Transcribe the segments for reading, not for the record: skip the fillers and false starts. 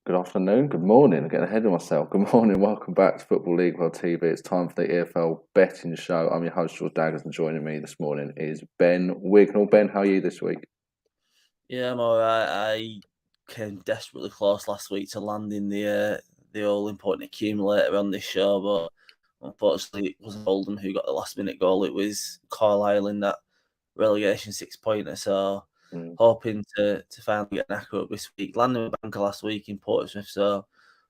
Good afternoon, good morning. I'm getting ahead of myself. Good morning, welcome back to Football League World TV. It's time for the EFL Betting Show. I'm your host, George Daggers, and joining me this morning is Ben Wignall. Ben, how are you this week? Yeah, I'm alright. I came desperately close last week to landing the all-important accumulator on this show, but unfortunately it wasn't Oldham who got the last-minute goal. It was Carlisle in that relegation six-pointer, so hoping to finally get an accurate this week. Landing a banker last week in Portsmouth, so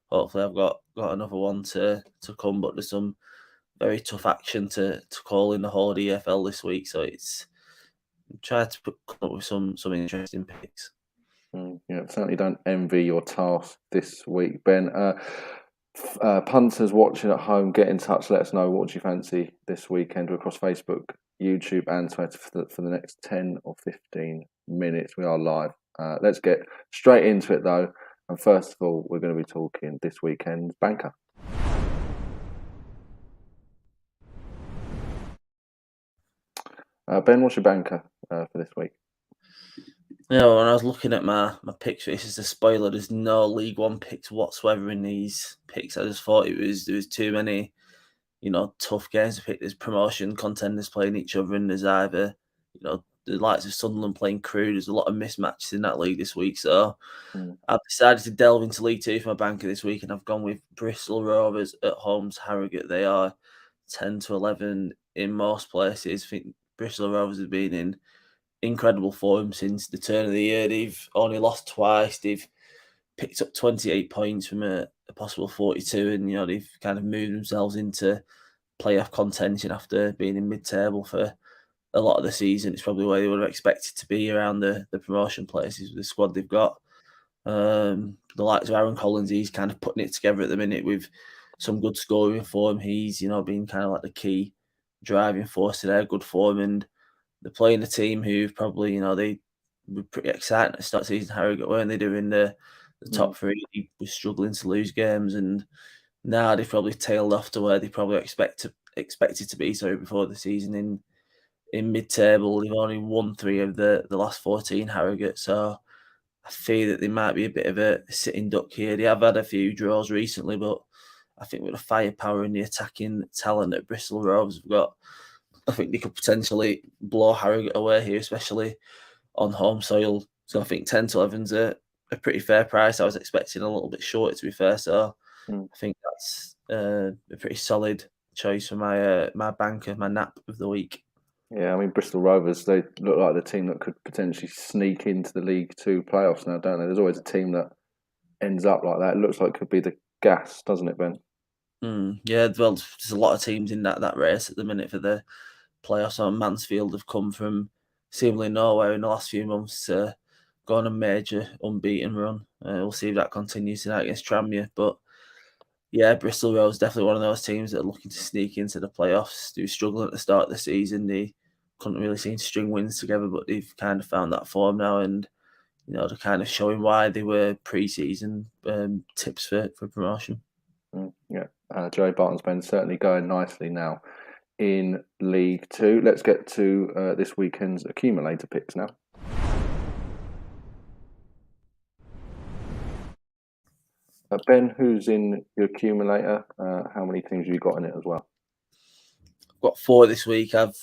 hopefully I've got another one to come, but there's some very tough action to call in the whole EFL this week, so it's try to come up with some interesting picks. Yeah, certainly don't envy your task this week, Ben. Punters watching at home, get in touch. Let us know what do you fancy this weekend. We're across Facebook, YouTube, and Twitter for the next 10 or 15 minutes. We are live. Let's get straight into it, though. And first of all, we're going to be talking this weekend's banker. Ben, what's your banker for this week? You know, when I was looking at my picks, this is a spoiler. There's no League One picks whatsoever in these picks. I just thought there was too many, tough games to pick. There's promotion contenders playing each other, and there's either, the likes of Sunderland playing Crewe. There's a lot of mismatches in that league this week. So I've decided to delve into League Two for my banker this week, and I've gone with Bristol Rovers at home to Harrogate. They are 10 to 11 in most places. I think Bristol Rovers have been in incredible form since the turn of the year. They've only lost twice. They've picked up 28 points from a possible 42, and they've kind of moved themselves into playoff contention after being in mid-table for a lot of the season. It's probably where they would have expected to be around the promotion places with the squad they've got. The likes of Aaron Collins, he's kind of putting it together at the minute with some good scoring form. He's been kind of like the key driving force to their good form, and they're playing a team who probably, they were pretty excited at the start of the season. Harrogate, weren't they, doing the top three? They were struggling to lose games, and now they've probably tailed off to where they probably expected to be. So before the season in mid-table, they've only won 3 of the last 14. Harrogate, so I fear that they might be a bit of a sitting duck here. They have had a few draws recently, but I think with the firepower and the attacking talent that Bristol Rovers have got, I think they could potentially blow Harrogate away here, especially on home soil. So I think 10 to 11's a pretty fair price. I was expecting a little bit shorter, to be fair. So I think that's a pretty solid choice for my banker, my nap of the week. Yeah, I mean, Bristol Rovers, they look like the team that could potentially sneak into the League Two playoffs now, don't they? There's always a team that ends up like that. It looks like it could be the Gas, doesn't it, Ben? Yeah, well, there's a lot of teams in that race at the minute for the playoffs. On Mansfield have come from seemingly nowhere in the last few months to go on a major unbeaten run. We'll see if that continues tonight against Tranmere. But yeah, Bristol Rovers definitely one of those teams that are looking to sneak into the playoffs. They were struggling at the start of the season. They couldn't really seem to string wins together, but they've kind of found that form now, and they're kind of showing why they were pre-season tips for promotion. Yeah, Joey Barton's been certainly going nicely now in League Two. Let's get to this weekend's accumulator picks now. Ben, who's in your accumulator? How many teams have you got in it as well? I've got 4 this week. I've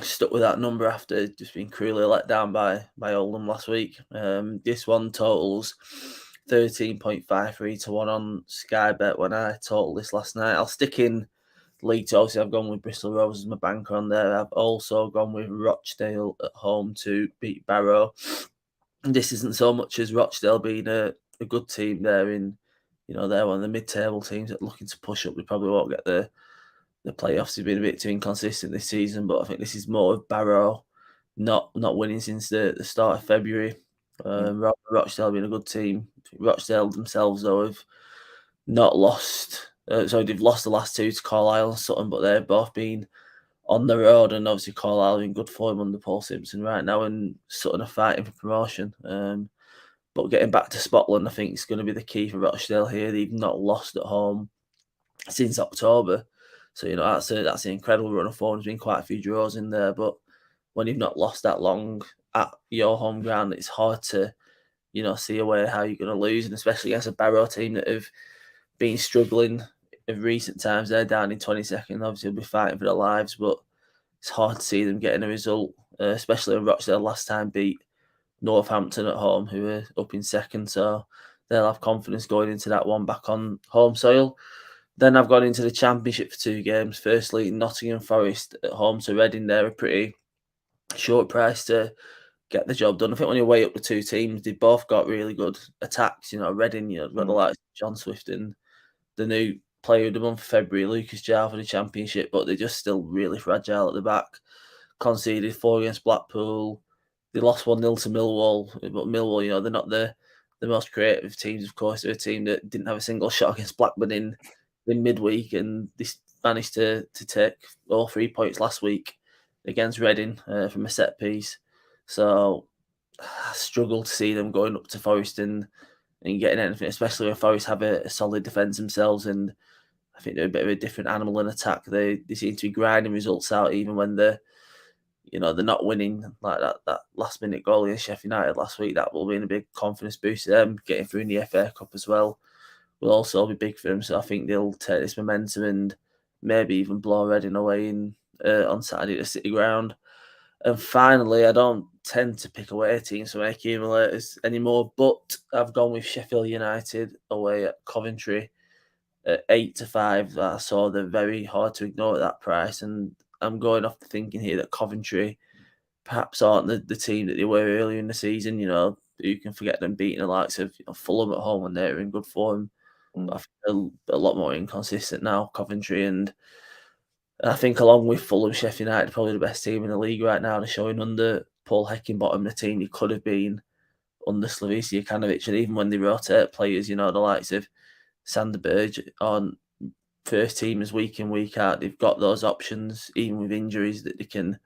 stuck with that number after just being cruelly let down by Oldham last week. This one totals 13.53 to 1 on Sky Bet when I totaled this last night. I'll stick in League Two. Obviously, I've gone with Bristol Rovers as my banker on there. I've also gone with Rochdale at home to beat Barrow. This isn't so much as Rochdale being a good team. They're they're one of the mid-table teams that are looking to push up. They probably won't get the playoffs. Have been a bit too inconsistent this season, but I think this is more of Barrow not winning since the start of February. Rochdale being a good team. Rochdale themselves, though, have not lost. So they've lost the last 2 to Carlisle and Sutton, but they've both been on the road, and obviously Carlisle in good form under Paul Simpson right now, and Sutton are fighting for promotion. But getting back to Scotland, I think is going to be the key for Rochdale here. They've not lost at home since October. So, that's an incredible run of form. There's been quite a few draws in there, but when you've not lost that long at your home ground, it's hard to see a way how you're going to lose, and especially against a Barrow team that have been struggling in recent times. They're down in 22nd. Obviously, they'll be fighting for their lives, but it's hard to see them getting a result, especially when Rochdale last time beat Northampton at home, who are up in second. So they'll have confidence going into that one back on home soil. Then I've gone into the Championship for 2 games. Firstly, Nottingham Forest at home to Reading. They're a pretty short price to get the job done. I think when you weigh up the two teams, they both got really good attacks. Reading, got the likes of John Swift and the new player of the month for February, Lucas Jar, for the Championship, but they're just still really fragile at the back. Conceded 4 against Blackpool. They lost 1-0 to Millwall, but Millwall, they're not the most creative teams, of course. They're a team that didn't have a single shot against Blackburn in midweek, and they managed to take all 3 points last week against Reading from a set piece. So I struggle to see them going up to Forest and getting anything, especially when Forest have a solid defence themselves, and I think they're a bit of a different animal in attack. They seem to be grinding results out even when they're not winning, like that last minute goal against Sheffield United last week. That will be a big confidence boost to them. Getting through in the FA Cup as well will also be big for them. So I think they'll take this momentum and maybe even blow Reading away on Saturday at City Ground. And finally, I don't tend to pick away teams from accumulators anymore, but I've gone with Sheffield United away at Coventry at 8-5. I saw they're very hard to ignore at that price, and I'm going off the thinking here that Coventry perhaps aren't the team that they were earlier in the season. You can forget them beating the likes of Fulham at home when they're in good form. But I feel a lot more inconsistent now, Coventry, and I think along with Fulham, Sheffield United, probably the best team in the league right now. They're showing under Paul Heckingbottom, the team he could have been under Slavisa Jokanovic, and even when they rotate players, the likes of Sander Berge on first teamers week in, week out, they've got those options, even with injuries, that they can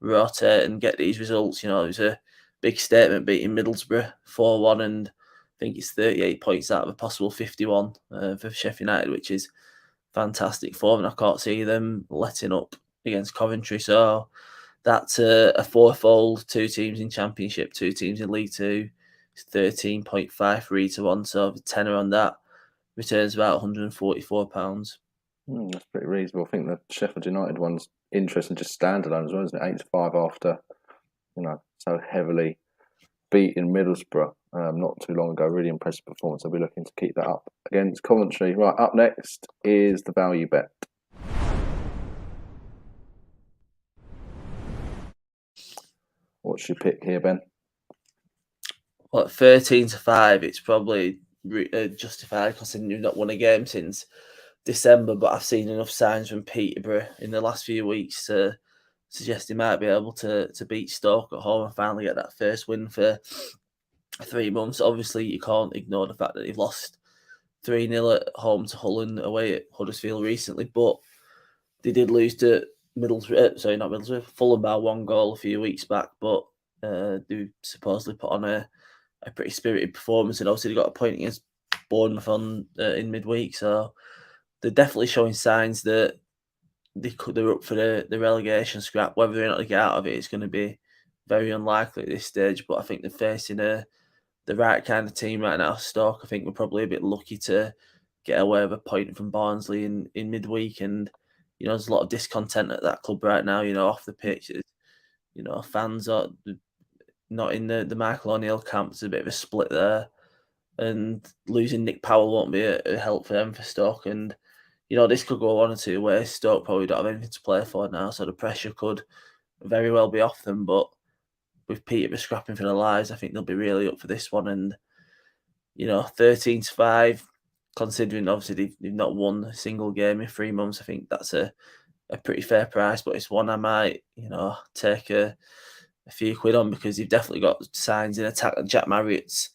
rotate and get these results. It was a big statement beating Middlesbrough 4-1, and I think it's 38 points out of a possible 51 for Sheffield United, which is fantastic form, and I can't see them letting up against Coventry. So that's a fourfold, 2 teams in Championship, 2 teams in League Two. It's 13.53 to 1, so the tenner on that returns about £144. That's pretty reasonable. I think the Sheffield United one's interesting, just standalone as well, isn't it? 8-5 after, so heavily beating Middlesbrough not too long ago. Really impressive performance. I'll be looking to keep that up against Coventry. Right, up next is the value bet. What's your pick here, Ben? Well, 13-5, it's probably justified considering you've not won a game since December, but I've seen enough signs from Peterborough in the last few weeks to suggest he might be able to beat Stoke at home and finally get that first win for 3 months. Obviously, you can't ignore the fact that they've lost 3-0 at home to Hull and away at Huddersfield recently, but they did lose to Fulham by 1 goal a few weeks back, but they supposedly put on a pretty spirited performance, and obviously they got a point against Bournemouth in midweek, so they're definitely showing signs that they're up for the relegation scrap. Whether or not they get out of it is going to be very unlikely at this stage, but I think they're facing the right kind of team right now. Stoke, I think we're probably a bit lucky to get away with a point from Barnsley in midweek, and there's a lot of discontent at that club right now. Off the pitch, fans are not in the Michael O'Neill camp. There's a bit of a split there, and losing Nick Powell won't be a help for them for Stoke. And this could go 1 or 2 ways. Stoke probably don't have anything to play for now, so the pressure could very well be off them. But with Peterborough scrapping for their lives, I think they'll be really up for this one. And 13-5, considering obviously they've not won a single game in 3 months, I think that's a pretty fair price. But it's one I might take a few quid on, because they've definitely got signs in attack. Jack Marriott's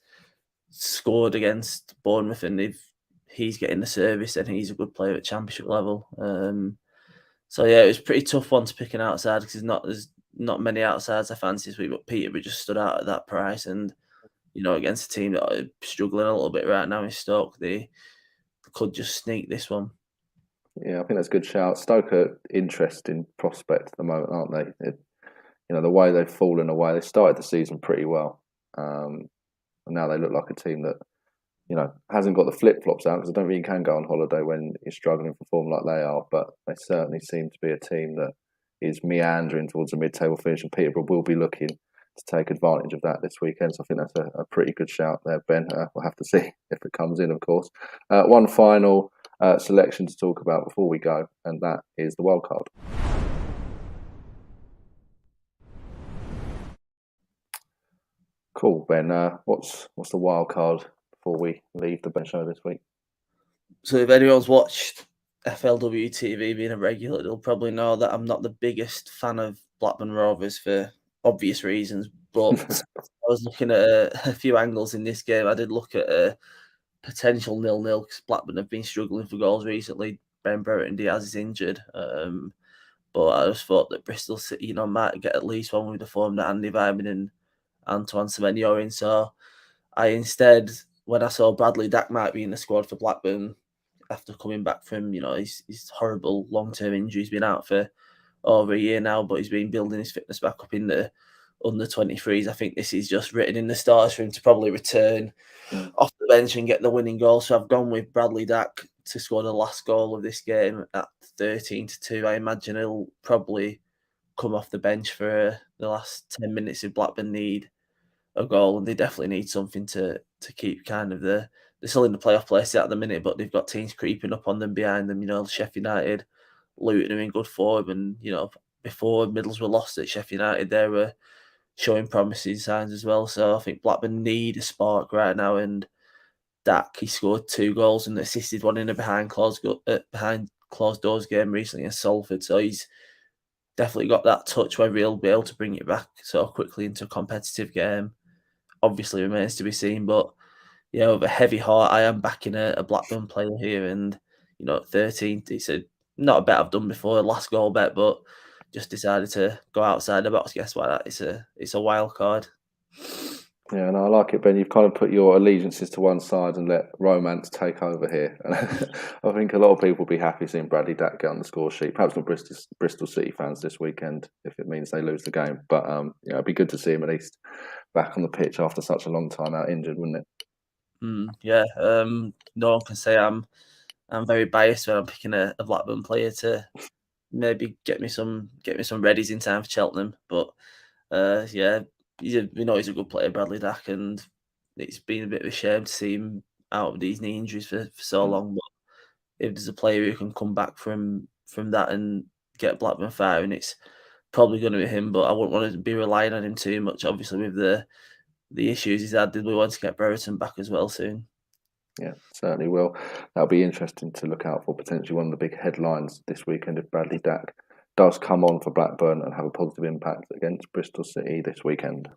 scored against Bournemouth, and he's getting the service, and he's a good player at Championship level. So yeah, it was a pretty tough one to pick an outside, because there's not many outsides I fancy this week, but Peterborough just stood out at that price, and against a team that are struggling a little bit right now in Stoke, they could just sneak this one. Yeah, I think that's a good shout. Stoke are interesting prospect at the moment, aren't they? The way they've fallen away. They started the season pretty well. And now they look like a team that, hasn't got the flip-flops out, because I don't think you can go on holiday when you're struggling for form like they are, but they certainly seem to be a team that is meandering towards a mid-table finish, and Peterborough will be looking to take advantage of that this weekend. So I think that's a pretty good shout there, Ben. We'll have to see if it comes in, of course. One final selection to talk about before we go, and that is the wild card. Cool, Ben. What's the wild card before we leave the Ben show this week? So if anyone's watched FLW TV, being a regular, they'll probably know that I'm not the biggest fan of Blackburn Rovers for obvious reasons. But I was looking at a few angles in this game. I did look at a potential 0-0 because Blackburn have been struggling for goals recently. Ben Brereton Diaz is injured. But I just thought that Bristol City, might get at least one with the form that Andy Vyman and Antoine Semenyo are in. So I instead, when I saw Bradley Dack might be in the squad for Blackburn after coming back from, his horrible long-term injury, he's been out for over a year now, but he's been building his fitness back up in the under 23s. I think this is just written in the stars for him to probably return off the bench and get the winning goal. So I've gone with Bradley Dack to score the last goal of this game at 13-2. I imagine he'll probably come off the bench for the last 10 minutes if Blackburn need a goal, and they definitely need something to keep kind of they're still in the playoff place at the minute, but they've got teams creeping up on them behind them. Sheffield United, Luton are in good form, and before Middlesbrough lost at Sheffield United, they were showing promising signs as well. So I think Blackburn need a spark right now, and Dak, he scored 2 goals and assisted one in a behind closed doors game recently in Salford. So he's definitely got that touch where he'll be able to bring it back so quickly into a competitive game. Obviously remains to be seen, but with a heavy heart, I am backing a Blackburn player here, and at 13, it's not a bet I've done before, last goal bet, but just decided to go outside the box. Guess what? It's a wild card. Yeah, and I like it, Ben. You've kind of put your allegiances to one side and let romance take over here. And I think a lot of people will be happy seeing Bradley Dack get on the score sheet. Perhaps not Bristol City fans this weekend if it means they lose the game. But it'd be good to see him at least back on the pitch after such a long time out injured, wouldn't it? Yeah. No one can say I'm very biased when I'm picking a Blackburn player to maybe get me some readies in time for Cheltenham. But he's a good player, Bradley Dack, and it's been a bit of a shame to see him out of these knee injuries for so long. But if there's a player who can come back from that and get Blackburn firing, it's probably going to be him. But I wouldn't want to be relying on him too much. Obviously, with the issues he's had, did we want to get Brereton back as well soon? Yeah, certainly will. That'll be interesting to look out for. Potentially one of the big headlines this weekend if Bradley Dack does come on for Blackburn and have a positive impact against Bristol City this weekend.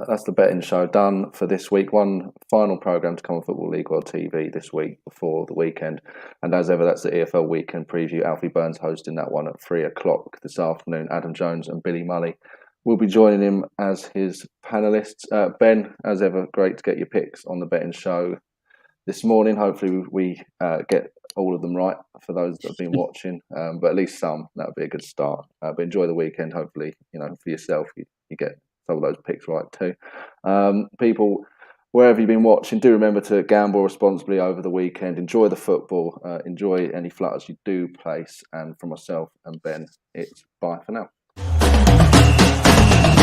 That's the betting show done for this week. One final programme to come on Football League World TV this week before the weekend. And as ever, that's the EFL Weekend Preview. Alfie Burns hosting that one at 3 o'clock this afternoon. Adam Jones and Billy Mully will be joining him as his panellists. Ben, as ever, great to get your picks on the betting show this morning. Hopefully we get all of them right for those that have been watching, but at least some. That would be a good start. But enjoy the weekend. Hopefully, for yourself, you get some of those picks right too. People, wherever you've been watching, do remember to gamble responsibly over the weekend. Enjoy the football. Enjoy any flutters you do place. And from myself and Ben, it's bye for now.